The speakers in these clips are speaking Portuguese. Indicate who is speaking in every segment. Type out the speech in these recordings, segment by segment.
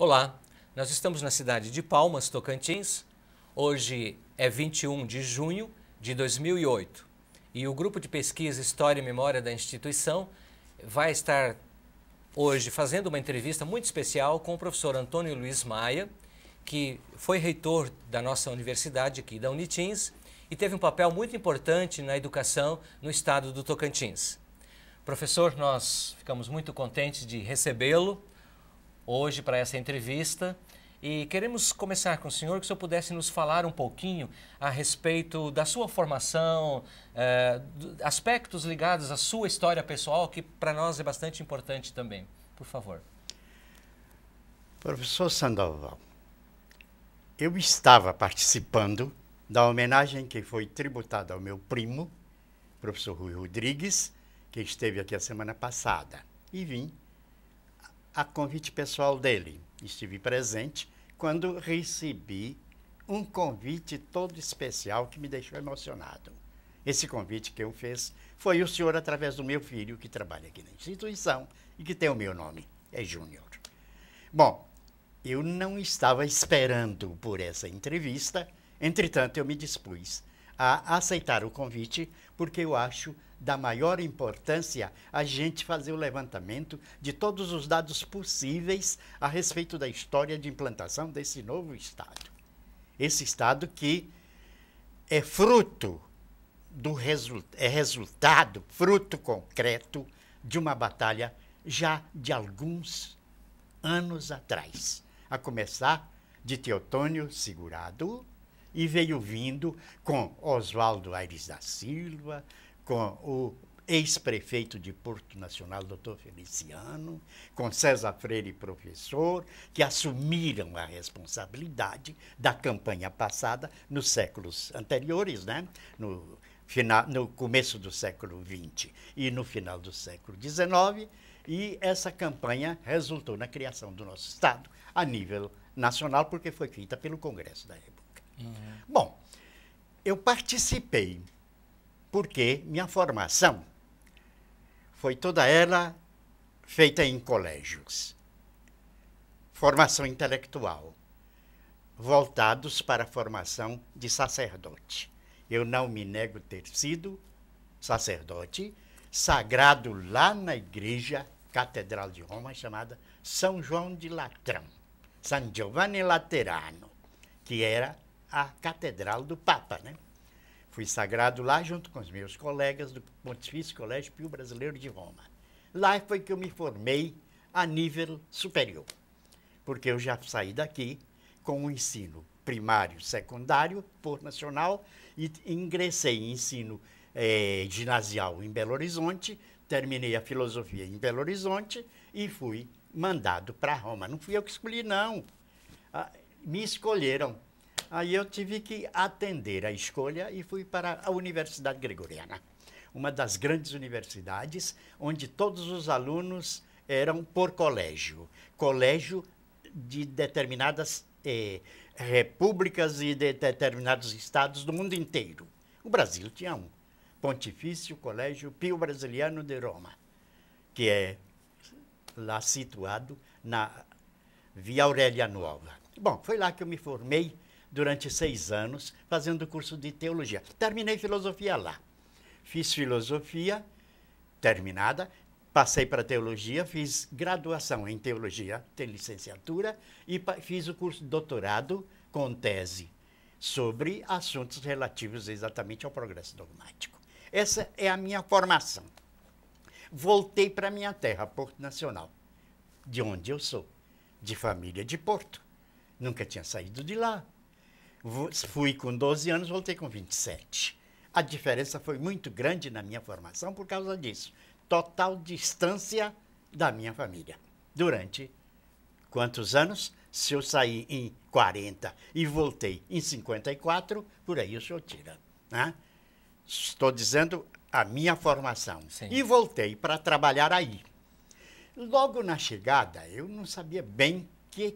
Speaker 1: Olá, nós estamos na cidade de Palmas, Tocantins. Hoje é 21 de junho de 2008 e o grupo de pesquisa História e Memória da instituição vai estar hoje fazendo uma entrevista muito especial com o professor Antônio Luiz Maia, que foi reitor da nossa universidade aqui da Unitins e teve um papel muito importante na educação no estado do Tocantins. Professor, nós ficamos muito contentes de recebê-lo hoje para essa entrevista e queremos começar com o senhor, que o senhor pudesse nos falar um pouquinho a respeito da sua formação, aspectos ligados à sua história pessoal, que para nós é bastante importante também. Por favor.
Speaker 2: Professor Sandoval, eu estava participando da homenagem que foi tributada ao meu primo, professor Rui Rodrigues, que esteve aqui a semana passada, e vim a convite pessoal dele. Estive presente quando recebi um convite todo especial que me deixou emocionado. Esse convite que eu fiz foi o senhor através do meu filho, que trabalha aqui na instituição e que tem o meu nome, é Júnior. Bom, eu não estava esperando por essa entrevista, entretanto eu me dispus a aceitar o convite, porque eu acho da maior importância a gente fazer o levantamento de todos os dados possíveis a respeito da história de implantação desse novo Estado. Esse Estado que é fruto resultado, fruto concreto de uma batalha já de alguns anos atrás, a começar de Teotônio Segurado, e veio vindo com Oswaldo Aires da Silva, com o ex-prefeito de Porto Nacional, doutor Feliciano, com César Freire, professor, que assumiram a responsabilidade da campanha passada nos séculos anteriores, né? No começo do século XX e no final do século XIX, e essa campanha resultou na criação do nosso Estado a nível nacional, porque foi feita pelo Congresso da República. Bom, eu participei porque minha formação foi toda ela feita em colégios. Formação intelectual, voltados para a formação de sacerdote. Eu não me nego ter sido sacerdote, sagrado lá na igreja Catedral de Roma, chamada São João de Latrão, San Giovanni Laterano, que era a Catedral do Papa, né? Fui sagrado lá junto com os meus colegas do Pontifício Colégio Pio Brasileiro de Roma. Lá foi que eu me formei a nível superior, porque eu já saí daqui com o ensino primário, secundário, por nacional, e ingressei em ensino ginasial em Belo Horizonte, terminei a filosofia em Belo Horizonte e fui mandado para Roma. Não fui eu que escolhi, não. Me escolheram. Aí eu tive que atender a escolha e fui para a Universidade Gregoriana, uma das grandes universidades onde todos os alunos eram por colégio, colégio de determinadas repúblicas e de determinados estados do mundo inteiro. O Brasil tinha um, Pontifício Colégio Pio Brasiliano de Roma, que é lá situado na Via Aurélia Nova. Bom, foi lá que eu me formei durante 6 anos, fazendo o curso de teologia. Terminei filosofia lá. Fiz filosofia, terminada, passei para teologia, fiz graduação em teologia, tem licenciatura, e fiz o curso de doutorado com tese sobre assuntos relativos exatamente ao progresso dogmático. Essa é a minha formação. Voltei para minha terra, Porto Nacional, de onde eu sou, de família de Porto. Nunca tinha saído de lá. Fui com 12 anos, voltei com 27. A diferença foi muito grande na minha formação por causa disso. Total distância da minha família. Durante quantos anos? Se eu saí em 40 e voltei em 54, por aí o senhor tira, né? Estou dizendo a minha formação. Sim. E voltei para trabalhar aí. Logo na chegada, eu não sabia bem o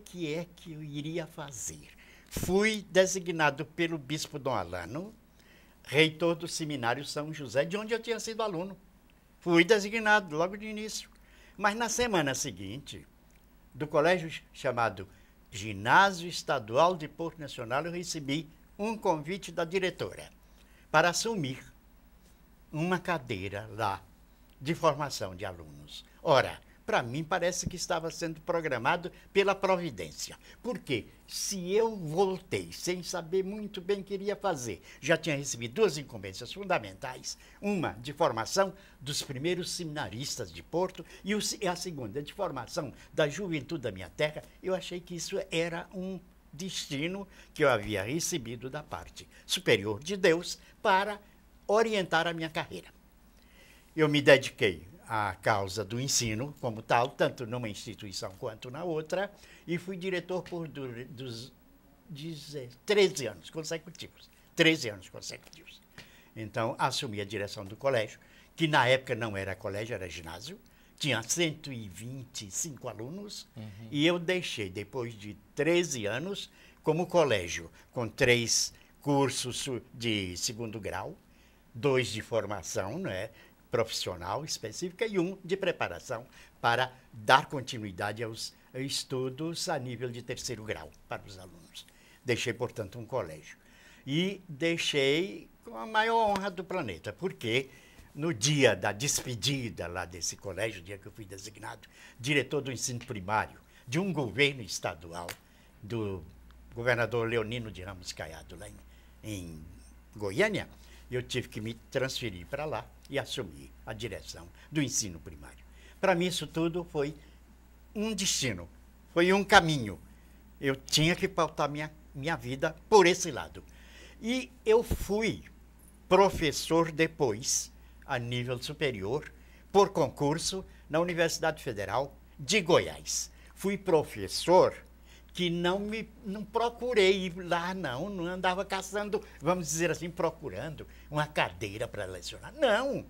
Speaker 2: que é que eu iria fazer. Fui designado pelo bispo Dom Alano, reitor do seminário São José, de onde eu tinha sido aluno. Fui designado logo de início. Mas na semana seguinte, do colégio chamado Ginásio Estadual de Porto Nacional, eu recebi um convite da diretora para assumir uma cadeira lá de formação de alunos. Ora, para mim parece que estava sendo programado pela providência. Porque se eu voltei sem saber muito bem o que iria fazer, já tinha recebido duas incumbências fundamentais, uma de formação dos primeiros seminaristas de Porto e a segunda de formação da juventude da minha terra, eu achei que isso era um destino que eu havia recebido da parte superior de Deus para orientar a minha carreira. Eu me dediquei à causa do ensino como tal, tanto numa instituição quanto na outra, e fui diretor por 13 anos consecutivos. 13 anos consecutivos. Então, assumi a direção do colégio, que na época não era colégio, era ginásio, tinha 125 alunos, e eu deixei, depois de 13 anos, como colégio, com 3 cursos de segundo grau, 2 de formação, né, profissional específica e 1 de preparação para dar continuidade aos estudos a nível de terceiro grau para os alunos. Deixei, portanto, um colégio. E deixei com a maior honra do planeta, porque no dia da despedida lá desse colégio, dia que eu fui designado diretor do ensino primário de um governo estadual, do governador Leonino de Ramos Caiado, lá em Goiânia, eu tive que me transferir para lá e assumir a direção do ensino primário. Para mim, isso tudo foi um destino, foi um caminho. Eu tinha que pautar minha vida por esse lado. E eu fui professor depois, a nível superior, por concurso, na Universidade Federal de Goiás. Fui professor que não procurei ir lá, não andava caçando, vamos dizer assim, procurando uma cadeira para lecionar. Não,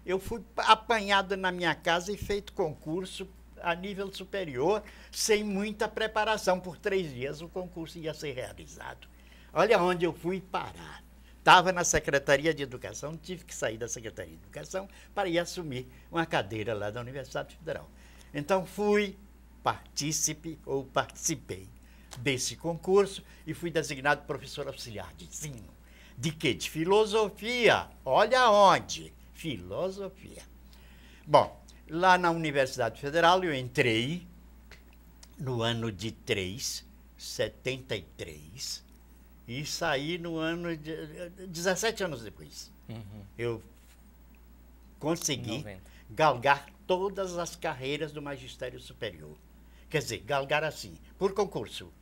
Speaker 2: eu fui apanhado na minha casa e feito concurso a nível superior, sem muita preparação. Por 3 dias o concurso ia ser realizado. Olha onde eu fui parar. Estava na Secretaria de Educação, tive que sair da Secretaria de Educação para ir assumir uma cadeira lá da Universidade Federal. Então participei desse concurso e fui designado professor auxiliar de ensino. De quê? De filosofia. Olha onde? Filosofia. Bom, lá na Universidade Federal eu entrei no ano de 73, e saí no ano de 17 anos depois. Eu consegui galgar todas as carreiras do magistério superior. Quer dizer, galgar assim, por concurso.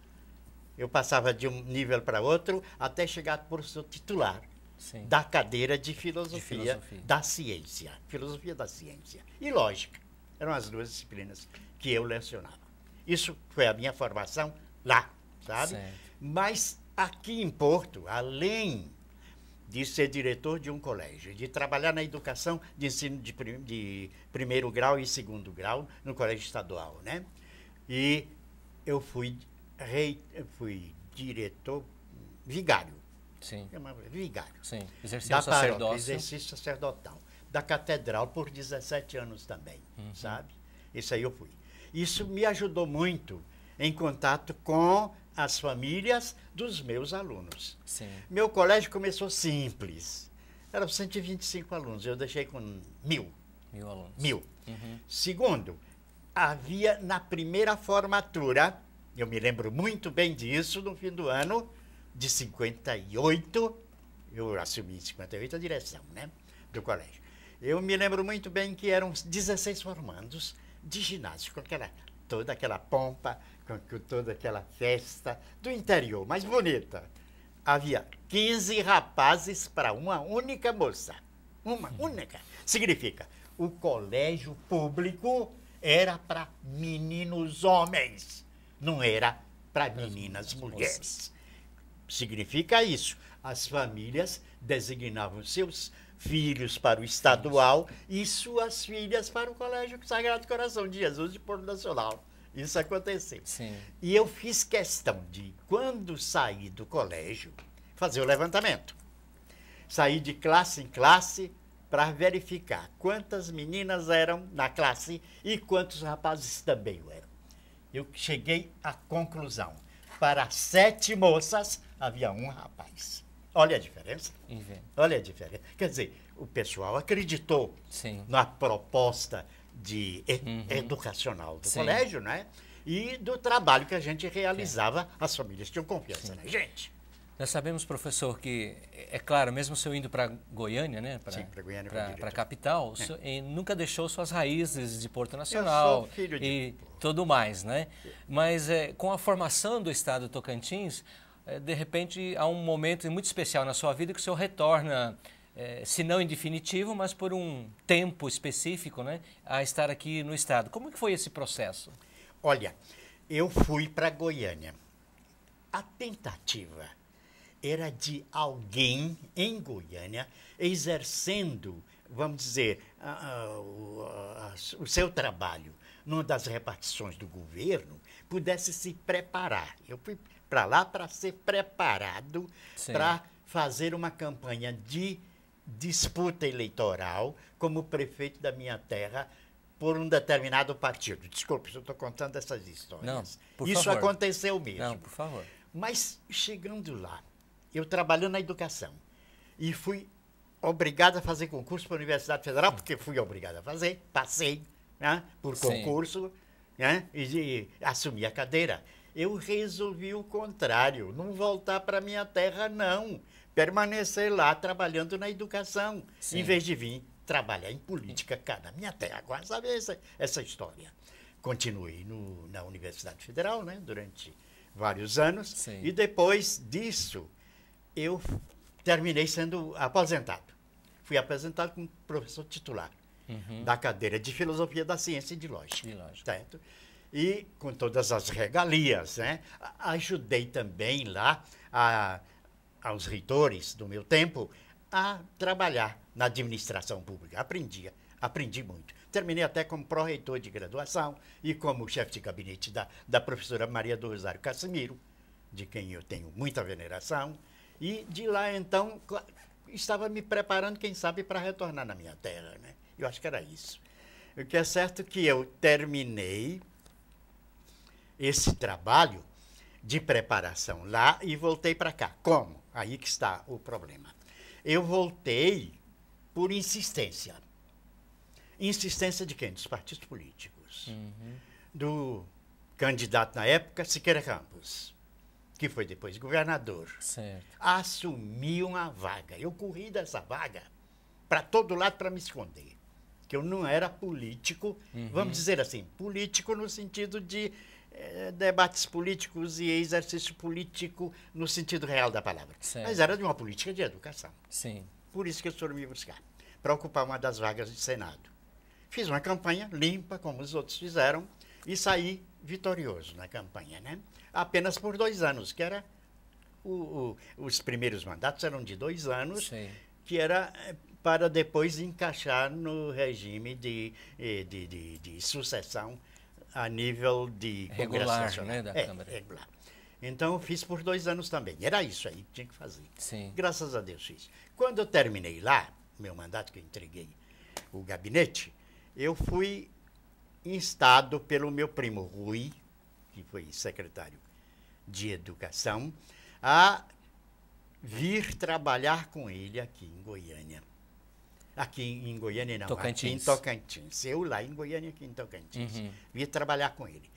Speaker 2: Eu passava de um nível para outro até chegar por professor titular. Sim. Da cadeira de filosofia da ciência. Filosofia da ciência. E lógica. Eram as 2 disciplinas que eu lecionava. Isso foi a minha formação lá, sabe? Certo. Mas aqui em Porto, além de ser diretor de um colégio, de trabalhar na educação de ensino de primeiro grau e segundo grau no colégio estadual, né? E eu fui diretor vigário. Sim. Vigário. Sim. Exercício sacerdócio. Exercício sacerdotal. Da catedral por 17 anos também, sabe? Isso aí eu fui. Isso me ajudou muito em contato com as famílias dos meus alunos. Sim. Meu colégio começou simples. Eram 125 alunos. Eu deixei com 1.000.
Speaker 1: 1.000 alunos.
Speaker 2: 1.000. Segundo, havia na primeira formatura, eu me lembro muito bem disso, no fim do ano de 58, eu assumi em 58 a direção, né, do colégio. Eu me lembro muito bem que eram 16 formandos de ginásio, com toda aquela pompa, com toda aquela festa do interior, mais bonita. Havia 15 rapazes para uma única moça. Uma única. Significa, o colégio público era para meninos homens, não era para meninas mulheres. Significa isso. As famílias designavam seus filhos para o estadual e suas filhas para o Colégio Sagrado Coração de Jesus de Porto Nacional. Isso aconteceu. Sim. E eu fiz questão de, quando saí do colégio, fazer o levantamento. Saí de classe em classe para verificar quantas meninas eram na classe e quantos rapazes também eram. eu cheguei à conclusão. Para 7 moças, havia um rapaz. Olha a diferença. Olha a diferença. Quer dizer, o pessoal acreditou na proposta educacional do colégio, né? E do trabalho que a gente realizava, as famílias tinham confiança na gente.
Speaker 1: Nós sabemos, professor, que, é claro, mesmo o senhor indo para Goiânia, né? Para a capital, o senhor, nunca deixou suas raízes de Porto Nacional.
Speaker 2: Eu sou filho de
Speaker 1: e tudo mais, né? Mas com a formação do Estado do Tocantins, de repente há um momento muito especial na sua vida que o senhor retorna, se não em definitivo, mas por um tempo específico, né? A estar aqui no Estado. Como que foi esse processo?
Speaker 2: Olha, eu fui para Goiânia. A tentativa era de alguém em Goiânia exercendo, vamos dizer, o seu trabalho numa das repartições do governo, pudesse se preparar. Eu fui para lá para ser preparado para fazer uma campanha de disputa eleitoral como prefeito da minha terra por um determinado partido. Desculpe, eu estou contando essas histórias.
Speaker 1: Não, por
Speaker 2: Isso
Speaker 1: favor.
Speaker 2: aconteceu mesmo.
Speaker 1: Não, por favor.
Speaker 2: Mas, chegando lá, eu trabalhando na educação e fui obrigado a fazer concurso para a Universidade Federal, porque fui obrigado a fazer, passei, né, por concurso, né, e assumi a cadeira. Eu resolvi o contrário, não voltar para minha terra, não. Permanecer lá trabalhando na educação, em vez de vir trabalhar em política cá na minha terra. Agora sabe essa história. Continuei na Universidade Federal, né, durante vários anos, e depois disso eu terminei sendo aposentado. Fui aposentado como professor titular da cadeira de Filosofia da Ciência e de Lógica. Certo? E com todas as regalias, né? Ajudei também lá aos reitores do meu tempo a trabalhar na administração pública. Aprendi muito. Terminei até como pró-reitor de graduação e como chefe de gabinete da professora Maria do Rosário Casimiro, de quem eu tenho muita veneração. E de lá, então, estava me preparando, quem sabe, para retornar na minha terra, né? Eu acho que era isso. O que é certo é que eu terminei esse trabalho de preparação lá e voltei para cá. Como? Aí que está o problema. Eu voltei por insistência. Insistência de quem? Dos partidos políticos. Do candidato na época, Siqueira Campos, que foi depois governador. Assumiu uma vaga. Eu corri dessa vaga para todo lado para me esconder. Que eu não era político, vamos dizer assim, político no sentido de debates políticos e exercício político no sentido real da palavra. Mas era de uma política de educação. Por isso que eles foram me buscar, para ocupar uma das vagas de Senado. Fiz uma campanha limpa, como os outros fizeram, e saí vitorioso na campanha, né? Apenas por 2 anos, que era... os primeiros mandatos eram de 2 anos, que era para depois encaixar no regime de sucessão a nível de
Speaker 1: regular, né, da Câmara.
Speaker 2: Regular. Então, eu fiz por 2 anos também. Era isso aí que tinha que fazer. Graças a Deus fiz. Quando eu terminei lá, meu mandato que eu entreguei o gabinete, eu fui instado pelo meu primo Rui, que foi secretário de Educação, a vir trabalhar com ele aqui em Goiânia. Aqui em Goiânia não, aqui em Tocantins. Eu lá em Goiânia, aqui em Tocantins. Vim trabalhar com ele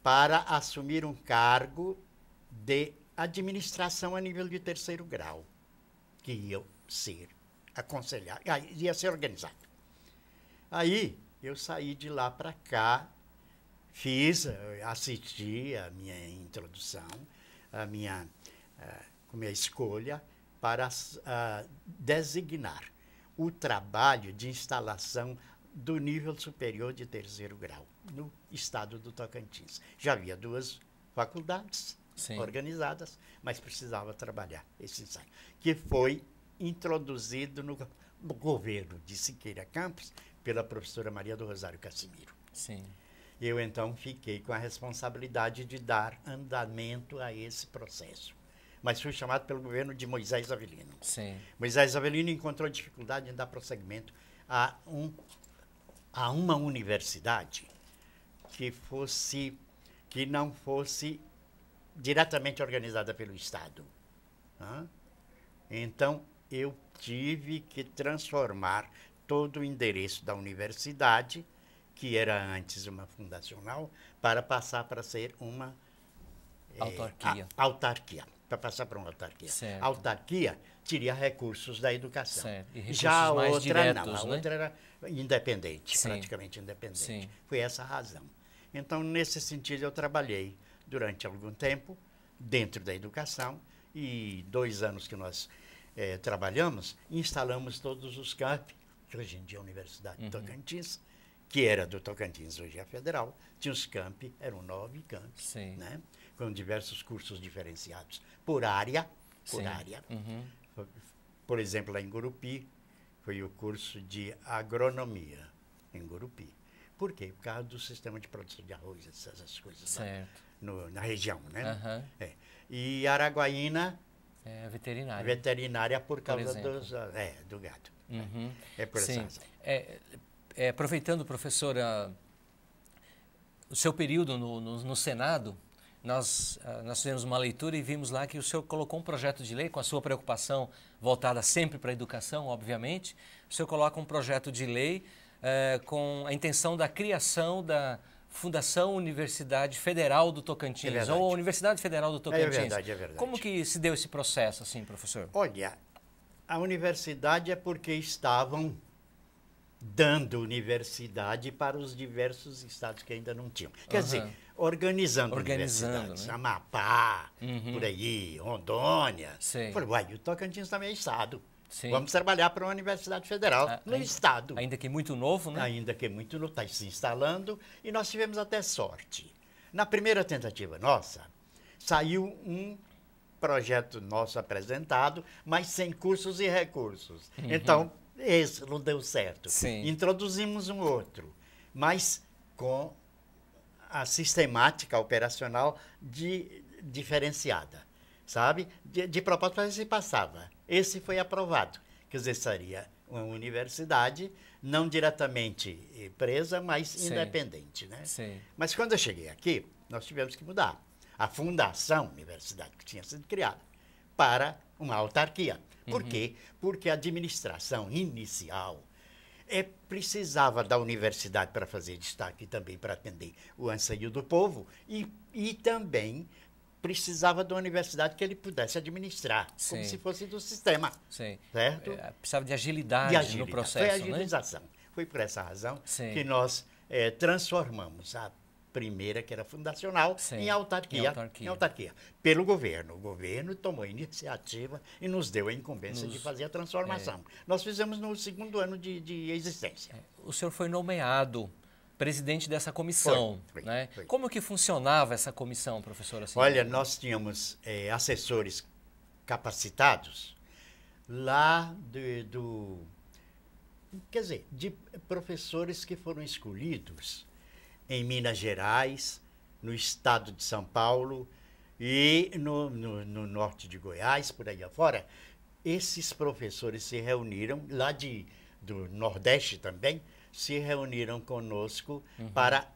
Speaker 2: para assumir um cargo de administração a nível de 3º grau, que ia ser aconselhado, ia ser organizado. Aí eu saí de lá para cá, assisti a minha introdução, a minha escolha para designar o trabalho de instalação do nível superior de 3º grau no estado do Tocantins. Já havia 2 faculdades organizadas, mas precisava trabalhar esse ensaio, que foi introduzido no governo de Siqueira Campos pela professora Maria do Rosário Casimiro. Eu, então, fiquei com a responsabilidade de dar andamento a esse processo. Mas fui chamado pelo governo de Moisés Avelino. Moisés Avelino encontrou dificuldade em dar prosseguimento a uma universidade que fosse que não fosse diretamente organizada pelo Estado. Né? Então, eu tive que transformar todo o endereço da universidade, que era antes uma fundacional, para passar para ser uma autarquia. Para passar para uma autarquia.
Speaker 1: Certo.
Speaker 2: A autarquia teria recursos da educação.
Speaker 1: Certo. E recursos
Speaker 2: já a
Speaker 1: mais
Speaker 2: outra
Speaker 1: diretos,
Speaker 2: não. A
Speaker 1: né?
Speaker 2: outra era independente,
Speaker 1: Sim.
Speaker 2: praticamente independente.
Speaker 1: Sim.
Speaker 2: Foi essa a razão. Então, nesse sentido, eu trabalhei durante algum tempo dentro da educação e 2 anos que nós trabalhamos, instalamos todos os campi, que hoje em dia é a Universidade de Tocantins, que era do Tocantins, hoje é a Federal, tinha os campi, eram 9 campi, né, com diversos cursos diferenciados por área. Por exemplo, lá em Gurupi, foi o curso de agronomia, em Gurupi. Por quê? Por causa do sistema de produção de arroz, essas coisas na região, né? E Araguaína, veterinária por causa do gado. É por essa razão.
Speaker 1: Aproveitando, professora, o seu período no Senado, nós fizemos uma leitura e vimos lá que o senhor colocou um projeto de lei, com a sua preocupação voltada sempre para a educação, obviamente. O senhor coloca um projeto de lei com a intenção da criação da Fundação Universidade Federal do Tocantins, ou a Universidade Federal do Tocantins.
Speaker 2: É verdade.
Speaker 1: Como que se deu esse processo, assim, professor?
Speaker 2: Olha, a universidade é porque estavam dando universidade para os diversos estados que ainda não tinham. Quer dizer, organizando universidades. Né? Amapá, por aí, Rondônia. Falei, uai, o Tocantins também é estado. Vamos trabalhar para uma universidade federal no estado.
Speaker 1: Ainda que muito novo, né?
Speaker 2: Ainda que muito novo, está se instalando. E nós tivemos até sorte. Na primeira tentativa nossa, saiu um projeto nosso apresentado, mas sem cursos e recursos. Então, esse não deu certo. Introduzimos um outro, mas com a sistemática operacional diferenciada, sabe? De propósito, para ver se passava. Esse foi aprovado. Quer dizer, seria uma universidade não diretamente presa, mas independente, né? Mas quando eu cheguei aqui, nós tivemos que mudar a fundação universidade que tinha sido criada para uma autarquia. Por quê? Porque a administração inicial precisava da universidade para fazer destaque, também para atender o anseio do povo, e também precisava de uma universidade que ele pudesse administrar, como se fosse do sistema. Certo?
Speaker 1: Precisava de agilidade no processo.
Speaker 2: Foi a agilização. Né? Foi por essa razão que nós transformamos a primeira, que era fundacional, em autarquia. Pelo governo. O governo tomou a iniciativa e nos deu a incumbência de fazer a transformação. Nós fizemos no 2º ano de existência.
Speaker 1: O senhor foi nomeado presidente dessa comissão. Foi. Como que funcionava essa comissão, professor? Assim?
Speaker 2: Olha, nós tínhamos assessores capacitados lá quer dizer, de professores que foram escolhidos em Minas Gerais, no estado de São Paulo e no norte de Goiás, por aí afora. Esses professores se reuniram, lá do Nordeste também, se reuniram conosco para,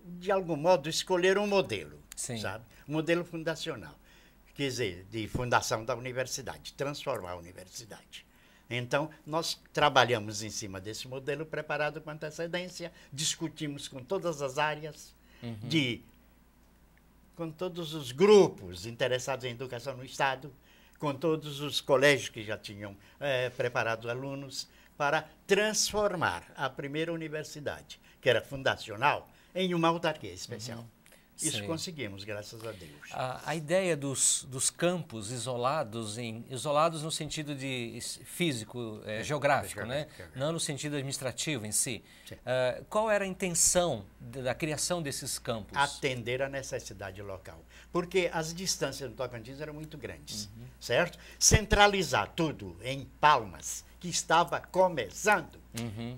Speaker 2: de algum modo, escolher um modelo, sabe? Um modelo fundacional, quer dizer, de fundação da universidade, transformar a universidade. Então, nós trabalhamos em cima desse modelo preparado com antecedência, discutimos com todas as áreas, com todos os grupos interessados em educação no Estado, com todos os colégios que já tinham preparado alunos, para transformar a primeira universidade, que era fundacional, em uma autarquia especial. Isso conseguimos, graças a Deus.
Speaker 1: A ideia dos campos isolados no sentido de físico, geográfico, né? Não no sentido administrativo em si. Qual era a intenção da criação desses campos?
Speaker 2: Atender a necessidade local. Porque as distâncias do Tocantins eram muito grandes, certo? Centralizar tudo em Palmas, que estava começando,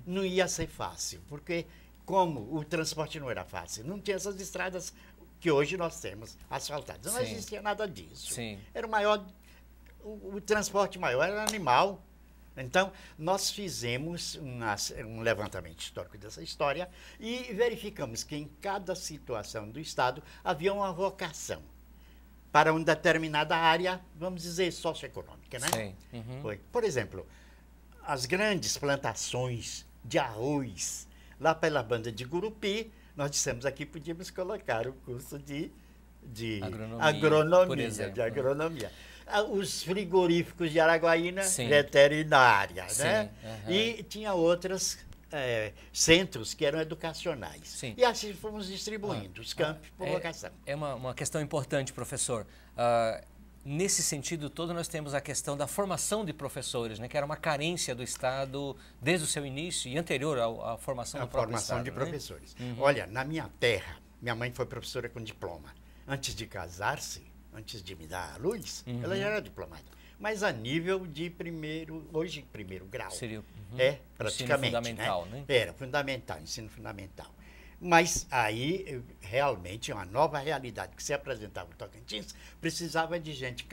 Speaker 2: não ia ser fácil, porque como o transporte não era fácil, não tinha essas estradas que hoje nós temos asfaltadas, não existia nada disso. Era o transporte maior era animal, Então, nós fizemos um levantamento histórico dessa história e verificamos que em cada situação do Estado havia uma vocação para uma determinada área, vamos dizer, socioeconômica, né?
Speaker 1: Sim. Uhum.
Speaker 2: Foi. Por exemplo, as grandes plantações de arroz lá pela banda de Gurupi, nós dissemos aqui podíamos colocar o curso de agronomia,
Speaker 1: por exemplo,
Speaker 2: de agronomia. Os frigoríficos de Araguaína,
Speaker 1: Sim.
Speaker 2: veterinária,
Speaker 1: Sim,
Speaker 2: né?
Speaker 1: uhum.
Speaker 2: E tinha outros centros que eram educacionais.
Speaker 1: Sim.
Speaker 2: E assim fomos distribuindo os campos por vocação.
Speaker 1: É uma questão importante, professor. Nesse sentido todo, nós temos a questão da formação de professores, né, que era uma carência do Estado desde o seu início e anterior à formação do próprio Estado.
Speaker 2: A formação de professores.
Speaker 1: Uhum.
Speaker 2: Olha, na minha terra, minha mãe foi professora com diploma. Antes de casar-se, antes de me dar a luz, ela já era diplomada. Mas a nível de primeiro grau.
Speaker 1: Seria,
Speaker 2: praticamente.
Speaker 1: Ensino fundamental, né?
Speaker 2: Era fundamental, ensino fundamental. Mas aí, realmente, uma nova realidade que se apresentava no Tocantins, precisava de gente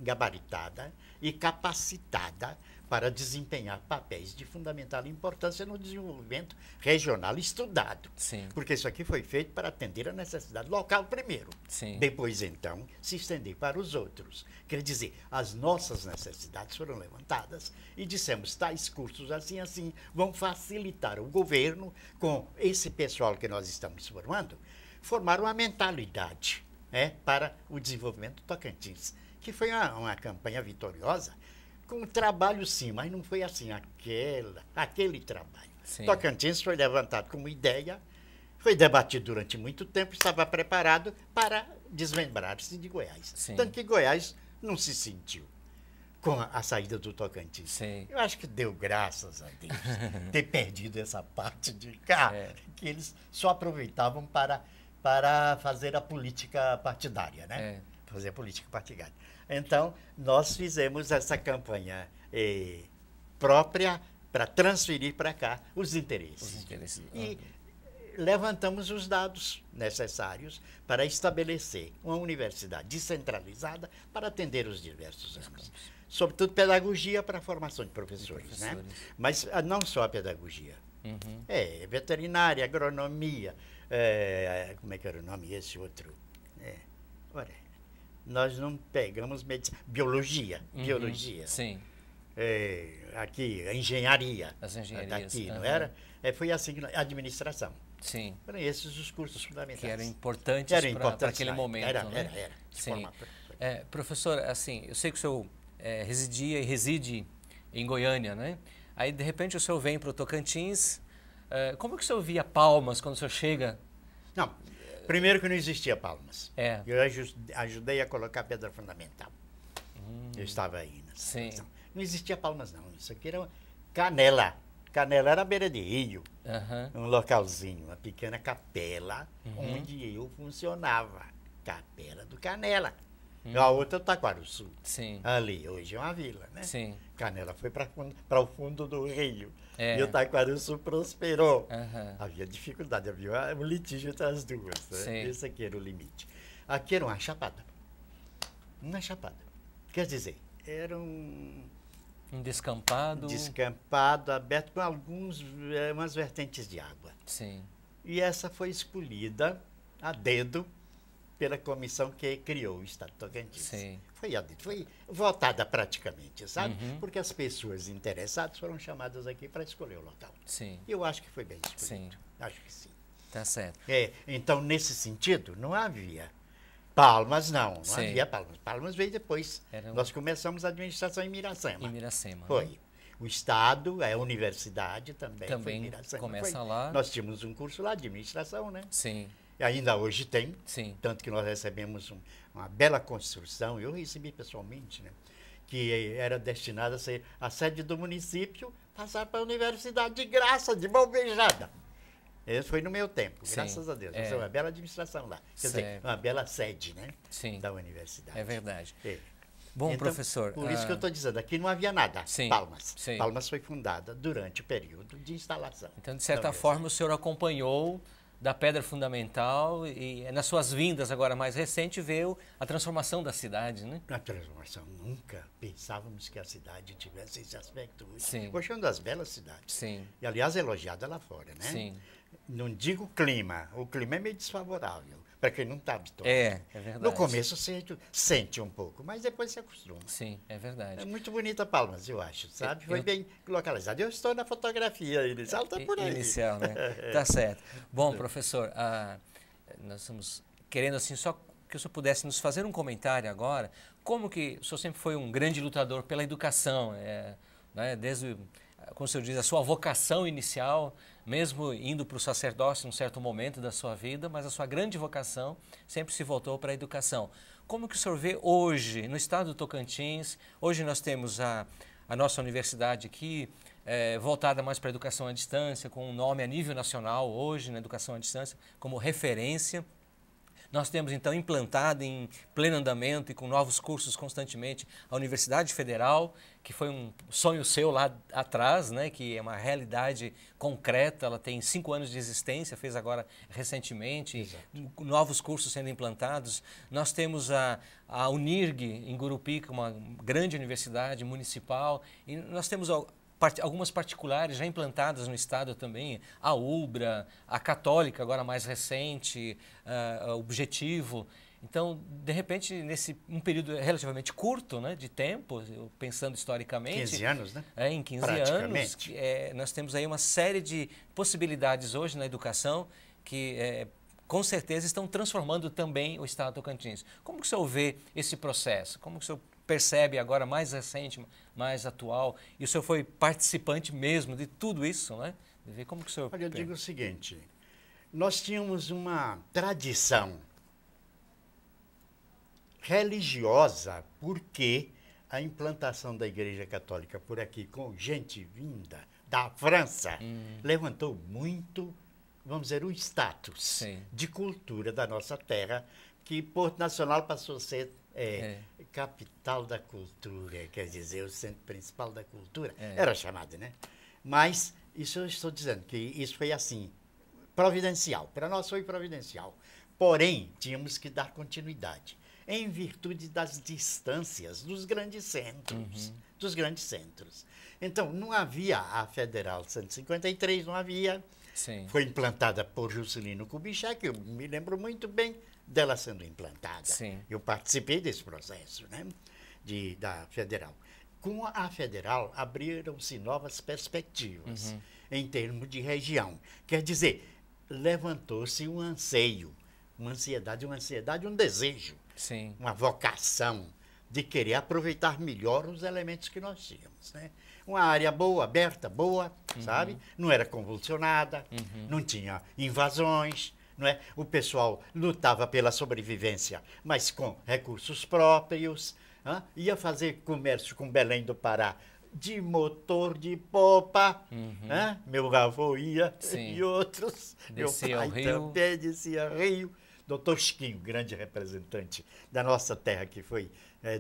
Speaker 2: gabaritada e capacitada para desempenhar papéis de fundamental importância no desenvolvimento regional estudado.
Speaker 1: Sim.
Speaker 2: Porque isso aqui foi feito para atender a necessidade local primeiro.
Speaker 1: Sim.
Speaker 2: Depois, então, se estender para os outros. Quer dizer, as nossas necessidades foram levantadas e dissemos, tais cursos assim, assim, vão facilitar o governo, com esse pessoal que nós estamos formando, formar uma mentalidade para o desenvolvimento do Tocantins, que foi uma campanha vitoriosa, com trabalho sim, mas não foi assim, aquele trabalho.
Speaker 1: Sim.
Speaker 2: Tocantins foi levantado como ideia, foi debatido durante muito tempo, estava preparado para desmembrar-se de Goiás.
Speaker 1: Sim.
Speaker 2: Tanto que Goiás não se sentiu com a saída do Tocantins.
Speaker 1: Sim.
Speaker 2: Eu acho que deu graças a Deus ter perdido essa parte de cá, que eles só aproveitavam para fazer a política partidária, né? Fazer a política partidária. Então, nós fizemos essa campanha própria para transferir para cá os interesses. E levantamos os dados necessários para estabelecer uma universidade descentralizada para atender os diversos ramos. Sobretudo pedagogia para a formação de professores. Né? Mas não só a pedagogia.
Speaker 1: Uhum.
Speaker 2: Veterinária, agronomia, como é que era o nome esse outro? Nós não pegamos medicina, biologia.
Speaker 1: Sim.
Speaker 2: Aqui, a engenharia.
Speaker 1: As engenharias.
Speaker 2: Daqui, não era? Foi assim que administração.
Speaker 1: Sim.
Speaker 2: Foram esses os cursos fundamentais.
Speaker 1: Que eram importantes para aquele momento.
Speaker 2: Era.
Speaker 1: Sim. Professor, assim, eu sei que o senhor residia e reside em Goiânia, né? Aí, de repente, o senhor vem para o Tocantins. Como que o senhor via Palmas quando o senhor chega?
Speaker 2: Não, primeiro que não existia Palmas.
Speaker 1: É.
Speaker 2: Eu ajudei a colocar a pedra fundamental. Eu estava aí nessa situação. Não existia Palmas, não. Isso aqui era Canela. Canela era à beira de rio. Um localzinho, uma pequena capela, onde eu funcionava. Capela do Canela. A outra é o Taquarussu.
Speaker 1: Sim.
Speaker 2: Ali, hoje é uma vila, né?
Speaker 1: Sim.
Speaker 2: Canela foi para o fundo do rio.
Speaker 1: É.
Speaker 2: E o Taquarussu prosperou.
Speaker 1: Uhum.
Speaker 2: Havia dificuldade, havia um litígio entre as duas. Né? Esse aqui era o limite. Aqui era uma chapada. Uma chapada. Quer dizer, era um
Speaker 1: descampado.
Speaker 2: Descampado, aberto com umas vertentes de água.
Speaker 1: Sim.
Speaker 2: E essa foi escolhida a dedo pela comissão que criou o Estado do Tocantins.
Speaker 1: Sim.
Speaker 2: Foi votada praticamente, sabe? Porque as pessoas interessadas foram chamadas aqui para escolher o local.
Speaker 1: Sim.
Speaker 2: Eu acho que foi bem escolhido.
Speaker 1: Sim.
Speaker 2: Acho que sim.
Speaker 1: Tá certo.
Speaker 2: Então, nesse sentido, não havia Palmas, não
Speaker 1: Sim.
Speaker 2: havia Palmas. Palmas veio depois. Nós começamos a administração em Miracema.
Speaker 1: Em Miracema.
Speaker 2: Foi. Né? O Estado, a universidade também foi em
Speaker 1: Miracema. Começa lá.
Speaker 2: Nós tínhamos um curso lá de administração, né?
Speaker 1: Sim.
Speaker 2: E ainda hoje tem.
Speaker 1: Sim.
Speaker 2: Tanto que nós recebemos uma bela construção, eu recebi pessoalmente, né? Que era destinada a ser a sede do município, passar para a universidade de graça, de mão beijada. Esse foi no meu tempo, graças a Deus. Essa é uma bela administração lá. Quer dizer, uma bela sede, né?
Speaker 1: Sim.
Speaker 2: Da universidade.
Speaker 1: É verdade. Bom,
Speaker 2: então,
Speaker 1: professor...
Speaker 2: Por isso que eu estou dizendo, aqui não havia nada.
Speaker 1: Sim.
Speaker 2: Palmas.
Speaker 1: Sim.
Speaker 2: Palmas foi fundada durante o período de instalação.
Speaker 1: Então, de certa forma, o senhor acompanhou da pedra fundamental e nas suas vindas agora mais recente veio a transformação da cidade, né?
Speaker 2: Na transformação, nunca pensávamos que a cidade tivesse esse aspecto hoje.
Speaker 1: Sim.
Speaker 2: Hoje é uma das belas cidades.
Speaker 1: Sim.
Speaker 2: E, aliás, elogiada lá fora, né?
Speaker 1: Sim.
Speaker 2: Não digo clima, o clima é meio desfavorável para quem não está habituado.
Speaker 1: É verdade.
Speaker 2: No começo sente um pouco, mas depois se acostuma.
Speaker 1: Sim, é verdade.
Speaker 2: É muito bonita Palmas, eu acho, sabe? Foi bem localizado. Eu estou na fotografia inicial, está por aí.
Speaker 1: Inicial, né? Tá certo. Bom, professor, nós estamos querendo assim só que o senhor pudesse nos fazer um comentário agora, como que o senhor sempre foi um grande lutador pela educação, né? Desde, como o senhor diz, a sua vocação inicial, mesmo indo para o sacerdócio em um certo momento da sua vida, mas a sua grande vocação sempre se voltou para a educação. Como que o senhor vê hoje, no estado do Tocantins, hoje nós temos a nossa universidade aqui, voltada mais para a educação à distância, com um nome a nível nacional hoje na educação à distância, como referência. Nós temos, então, implantado em pleno andamento e com novos cursos constantemente a Universidade Federal, que foi um sonho seu lá atrás, né, que é uma realidade concreta, ela tem 5 anos de existência, fez agora recentemente,
Speaker 2: Exato.
Speaker 1: Novos cursos sendo implantados. Nós temos a Unirg, em Gurupi, que é uma grande universidade municipal, e nós temos algumas particulares já implantadas no estado também, a UBRA, a Católica, agora mais recente, o Objetivo. Então, de repente, nesse um período relativamente curto, né, de tempo, pensando historicamente...
Speaker 2: 15 anos, né?
Speaker 1: Em 15 anos, nós temos aí uma série de possibilidades hoje na educação que, com certeza, estão transformando também o estado do Tocantins. Como que o senhor vê esse processo? Como que o senhor percebe agora, mais recente, mais atual, e o senhor foi participante mesmo de tudo isso, né? Como que o senhor...
Speaker 2: Olha, eu digo o seguinte, nós tínhamos uma tradição religiosa, porque a implantação da Igreja Católica por aqui, com gente vinda da França, levantou muito, vamos dizer, o status de cultura da nossa terra, que Porto Nacional passou a ser capital da cultura, quer dizer, o centro principal da cultura, era chamado, né? Mas isso eu estou dizendo, que isso foi assim, providencial, para nós foi providencial. Porém, tínhamos que dar continuidade, em virtude das distâncias dos grandes centros. Então, não havia a Federal 153, não havia.
Speaker 1: Sim.
Speaker 2: Foi implantada por Juscelino Kubitschek, eu me lembro muito bem dela sendo implantada.
Speaker 1: Sim.
Speaker 2: Eu participei desse processo, né, da Federal. Com a Federal, abriram-se novas perspectivas em termos de região. Quer dizer, levantou-se um anseio, uma ansiedade, um desejo, uma vocação de querer aproveitar melhor os elementos que nós tínhamos, né? Uma área boa, aberta, boa, sabe? Não era convulsionada, não tinha invasões, não é? O pessoal lutava pela sobrevivência, mas com recursos próprios, ia fazer comércio com Belém do Pará de motor de popa, meu avô ia e outros,
Speaker 1: descia
Speaker 2: meu pai também descia Rio. Doutor Chiquinho, grande representante da nossa terra, que foi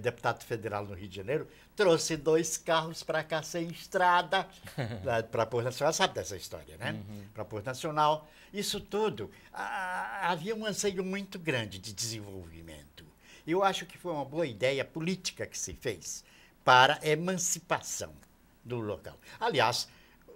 Speaker 2: deputado federal no Rio de Janeiro, trouxe 2 carros para cá sem estrada, para Porto Nacional, sabe dessa história, né? Para Porto Nacional. Isso tudo, havia um anseio muito grande de desenvolvimento. Eu acho que foi uma boa ideia política que se fez para a emancipação do local. Aliás,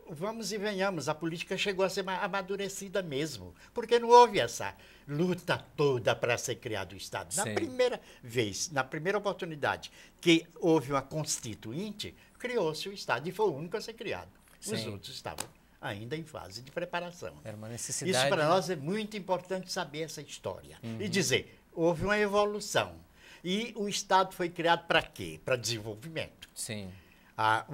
Speaker 2: vamos e venhamos, a política chegou a ser amadurecida mesmo, porque não houve essa luta toda para ser criado o Estado. Na primeira vez, na primeira oportunidade que houve uma constituinte, criou-se o Estado e foi o único a ser criado. Os outros estavam ainda em fase de preparação.
Speaker 1: Era uma necessidade.
Speaker 2: Isso para nós é muito importante saber essa história e dizer, houve uma evolução. E o Estado foi criado para quê? Para desenvolvimento.
Speaker 1: Sim.
Speaker 2: A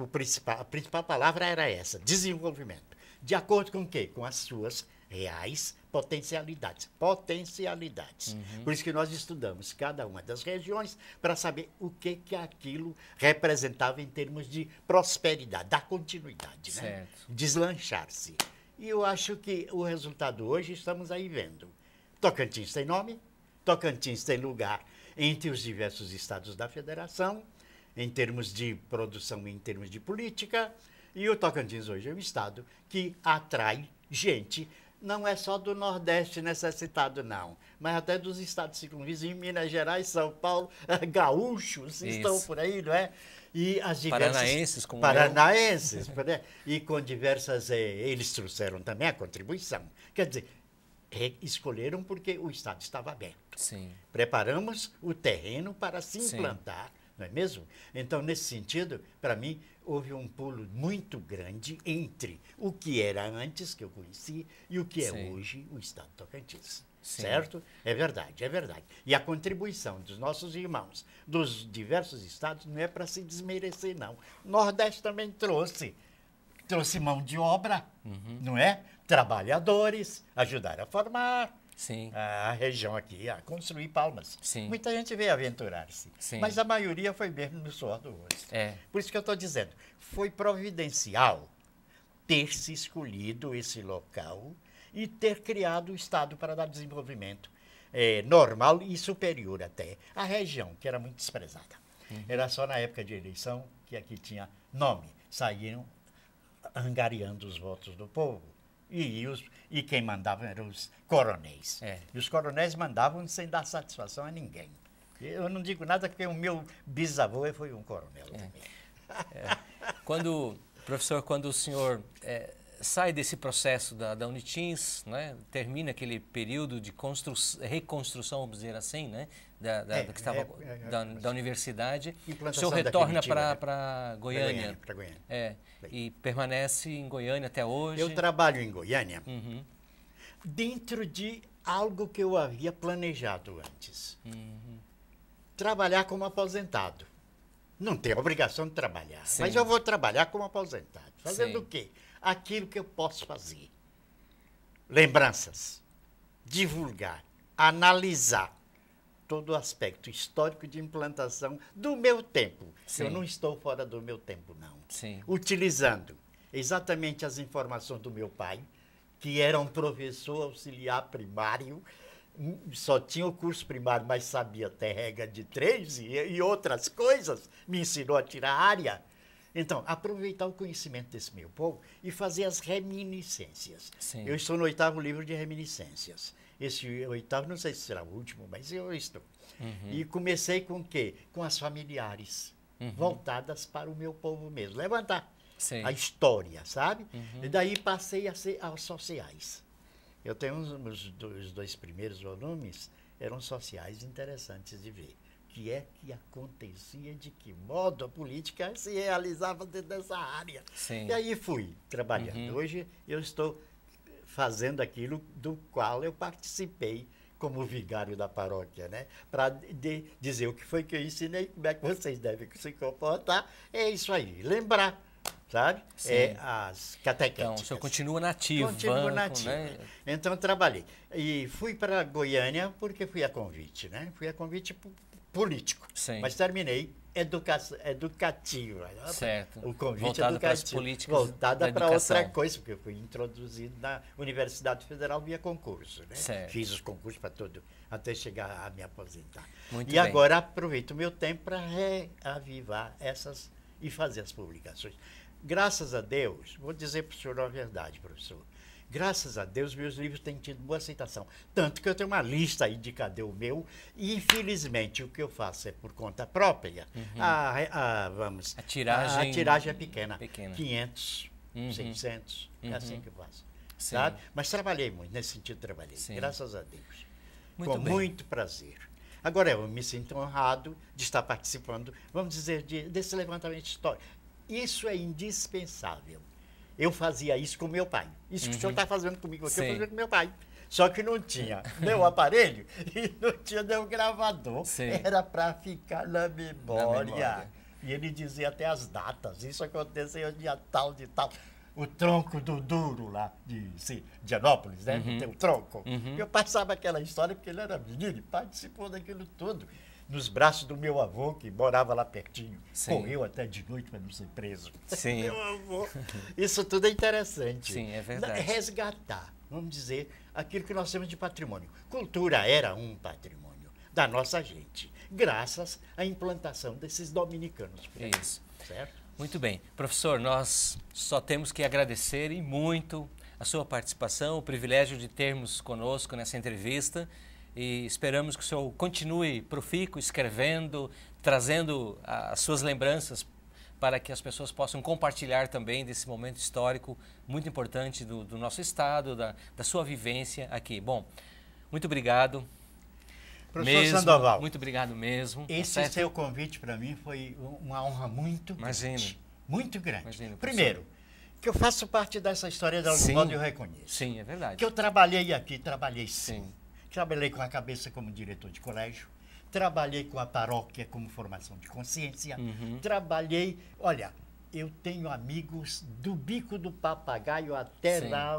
Speaker 2: principal palavra era essa, desenvolvimento. De acordo com o quê? Com as suas reais potencialidades. Por isso que nós estudamos cada uma das regiões para saber o que aquilo representava em termos de prosperidade, da continuidade, né? Deslanchar-se. E eu acho que o resultado hoje estamos aí vendo. Tocantins tem nome, Tocantins tem lugar entre os diversos estados da federação, em termos de produção e em termos de política, e o Tocantins hoje é um estado que atrai gente não é só do Nordeste necessitado, não, mas até dos estados circunvizinhos, Minas Gerais, São Paulo, gaúchos estão por aí, não é? E as diversas...
Speaker 1: Paranaenses, como
Speaker 2: Paranaenses, e com diversas... eles trouxeram também a contribuição. Quer dizer, escolheram porque o Estado estava aberto.
Speaker 1: Sim.
Speaker 2: Preparamos o terreno para se implantar, não é mesmo? Então, nesse sentido, para mim, houve um pulo muito grande entre o que era antes, que eu conheci, e o que é hoje o Estado Tocantins. Sim. Certo? É verdade, é verdade. E a contribuição dos nossos irmãos dos diversos estados não é para se desmerecer, não. O Nordeste também trouxe mão de obra, não é? Trabalhadores, ajudaram a formar a região aqui, a construir Palmas.
Speaker 1: Sim.
Speaker 2: Muita gente veio aventurar-se, mas a maioria foi mesmo no suor do rosto. Por isso que eu estou dizendo, foi providencial ter se escolhido esse local e ter criado o Estado para dar desenvolvimento normal e superior até à região, que era muito desprezada. Era só na época de eleição que aqui tinha nome, saíam angariando os votos do povo. E quem mandava eram os coronéis. E os coronéis mandavam sem dar satisfação a ninguém. Eu não digo nada porque o meu bisavô foi um coronel também.
Speaker 1: Professor, quando o senhor sai desse processo da Unitins, né, termina aquele período de reconstrução, vamos dizer assim, né, da universidade, o senhor retorna para Goiânia.
Speaker 2: Para Goiânia.
Speaker 1: E permanece em Goiânia até hoje?
Speaker 2: Eu trabalho em Goiânia dentro de algo que eu havia planejado antes. Trabalhar como aposentado. Não tenho obrigação de trabalhar, mas eu vou trabalhar como aposentado. Fazendo o quê? Aquilo que eu posso fazer. Lembranças. Divulgar. Analisar todo o aspecto histórico de implantação do meu tempo. Eu não estou fora do meu tempo, não. Utilizando exatamente as informações do meu pai, que era um professor auxiliar primário, só tinha o curso primário, mas sabia até regra de 3 e outras coisas, me ensinou a tirar área. Então, aproveitar o conhecimento desse meu povo e fazer as reminiscências. Eu estou no 8º livro de reminiscências. Esse 8º, não sei se será o último, mas eu estou. E comecei com o quê? Com as familiares, voltadas para o meu povo mesmo. Levantar a história, sabe? E daí passei a ser aos sociais. Eu tenho os 2 primeiros volumes, eram sociais interessantes de ver. O que acontecia, de que modo a política se realizava dentro dessa área. E aí fui trabalhando. Hoje eu estou fazendo aquilo do qual eu participei como vigário da paróquia, né? Para dizer o que foi que eu ensinei, como é que vocês devem se comportar. É isso aí, lembrar, sabe? As catequéticas.
Speaker 1: Então, o senhor continua nativo.
Speaker 2: Continuo nativo. Né? Então, trabalhei. E fui para Goiânia porque fui a convite, né? Fui a convite político. Mas terminei educativa.
Speaker 1: Certo.
Speaker 2: O convite
Speaker 1: voltado
Speaker 2: educativo.
Speaker 1: Para as políticas
Speaker 2: voltada para outra coisa, porque eu fui introduzido na Universidade Federal via concurso. Né? Fiz os concursos para tudo, até chegar a me aposentar.
Speaker 1: Muito bem.
Speaker 2: Agora aproveito o meu tempo para reavivar essas e fazer as publicações. Graças a Deus, vou dizer para o senhor a verdade, professor. Graças a Deus, meus livros têm tido boa aceitação. Tanto que eu tenho uma lista aí de cadê o meu, e infelizmente o que eu faço é por conta própria. A tiragem é pequena. 500, 600, é assim que eu faço. Sabe? Mas trabalhei muito, nesse sentido trabalhei. Graças a Deus. Muito prazer. Agora eu me sinto honrado de estar participando, vamos dizer, desse levantamento histórico. Isso é indispensável. Eu fazia isso com meu pai. Isso que o senhor está fazendo comigo aqui, eu fazia com meu pai. Só que não tinha meu aparelho e não tinha meu gravador. Era para ficar na memória. E ele dizia até as datas. Isso aconteceu dia tal, de tal. O tronco do duro lá de Anópolis, né? Tem o tronco. Eu passava aquela história porque ele era menino e participou daquilo tudo. Nos braços do meu avô, que morava lá pertinho. Correu até de noite para não ser preso. Meu avô. Isso tudo é interessante.
Speaker 1: É verdade.
Speaker 2: Resgatar, vamos dizer, aquilo que nós temos de patrimônio. Cultura era um patrimônio da nossa gente, graças à implantação desses dominicanos.
Speaker 1: Isso.
Speaker 2: Certo?
Speaker 1: Muito bem. Professor, nós só temos que agradecer e muito a sua participação, o privilégio de termos conosco nessa entrevista e esperamos que o senhor continue profícuo, escrevendo, trazendo as suas lembranças para que as pessoas possam compartilhar também desse momento histórico muito importante do nosso estado, da sua vivência aqui. Bom, muito obrigado.
Speaker 2: Professor Sandoval,
Speaker 1: muito obrigado mesmo.
Speaker 2: Esse seu convite para mim foi uma honra muito grande. Muito grande.
Speaker 1: Imagina,
Speaker 2: primeiro, que eu faço parte dessa história de algum modo, eu reconheço.
Speaker 1: Sim, é verdade.
Speaker 2: Que eu trabalhei aqui, trabalhei
Speaker 1: sim.
Speaker 2: Trabalhei com a cabeça como diretor de colégio, trabalhei com a paróquia como formação de consciência, trabalhei... Olha, eu tenho amigos do Bico do Papagaio até lá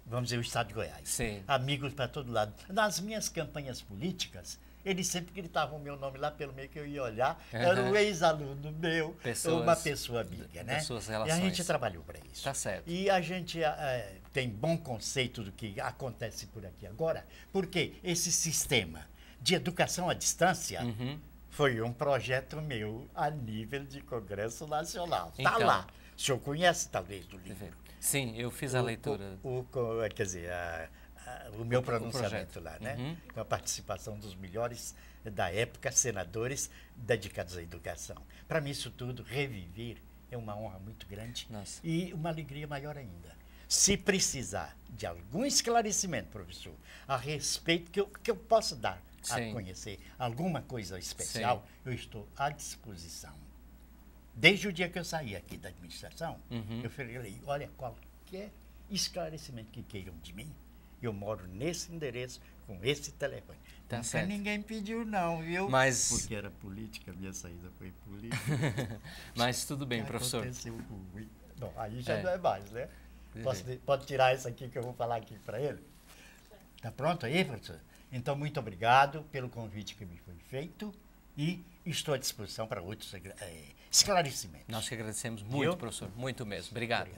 Speaker 2: vamos dizer, o estado de Goiás.
Speaker 1: Sim.
Speaker 2: Amigos para todo lado. Nas minhas campanhas políticas, eles sempre gritavam o meu nome lá pelo meio que eu ia olhar. Era um ex-aluno meu, uma pessoa amiga, né?
Speaker 1: Suas relações.
Speaker 2: E a gente trabalhou para isso.
Speaker 1: Tá certo.
Speaker 2: E a gente tem bom conceito do que acontece por aqui agora, porque esse sistema de educação à distância foi um projeto meu a nível de Congresso Nacional. Está lá. O senhor conhece, talvez, do livro.
Speaker 1: Sim, eu fiz a leitura.
Speaker 2: Quer dizer, o meu pronunciamento lá, né? Com a participação dos melhores da época, senadores dedicados à educação. Para mim, isso tudo, reviver, é uma honra muito grande.
Speaker 1: Nossa.
Speaker 2: E uma alegria maior ainda. Se precisar de algum esclarecimento, professor, a respeito que eu possa dar a conhecer alguma coisa especial, eu estou à disposição. Desde o dia que eu saí aqui da administração, eu falei, olha, qualquer esclarecimento que queiram de mim, eu moro nesse endereço, com esse telefone.
Speaker 1: Tá
Speaker 2: Nunca
Speaker 1: certo.
Speaker 2: ninguém pediu não, viu?
Speaker 1: Mas...
Speaker 2: Porque era política, minha saída foi política.
Speaker 1: Mas tudo bem, professor.
Speaker 2: Aconteceu ruim. Bom, aí já não é mais, né? Pode tirar isso aqui que eu vou falar aqui para ele? Tá pronto aí, professor? Então, muito obrigado pelo convite que me foi feito e estou à disposição para outros esclarecimentos.
Speaker 1: Nós que agradecemos muito, professor. Muito mesmo. Obrigado.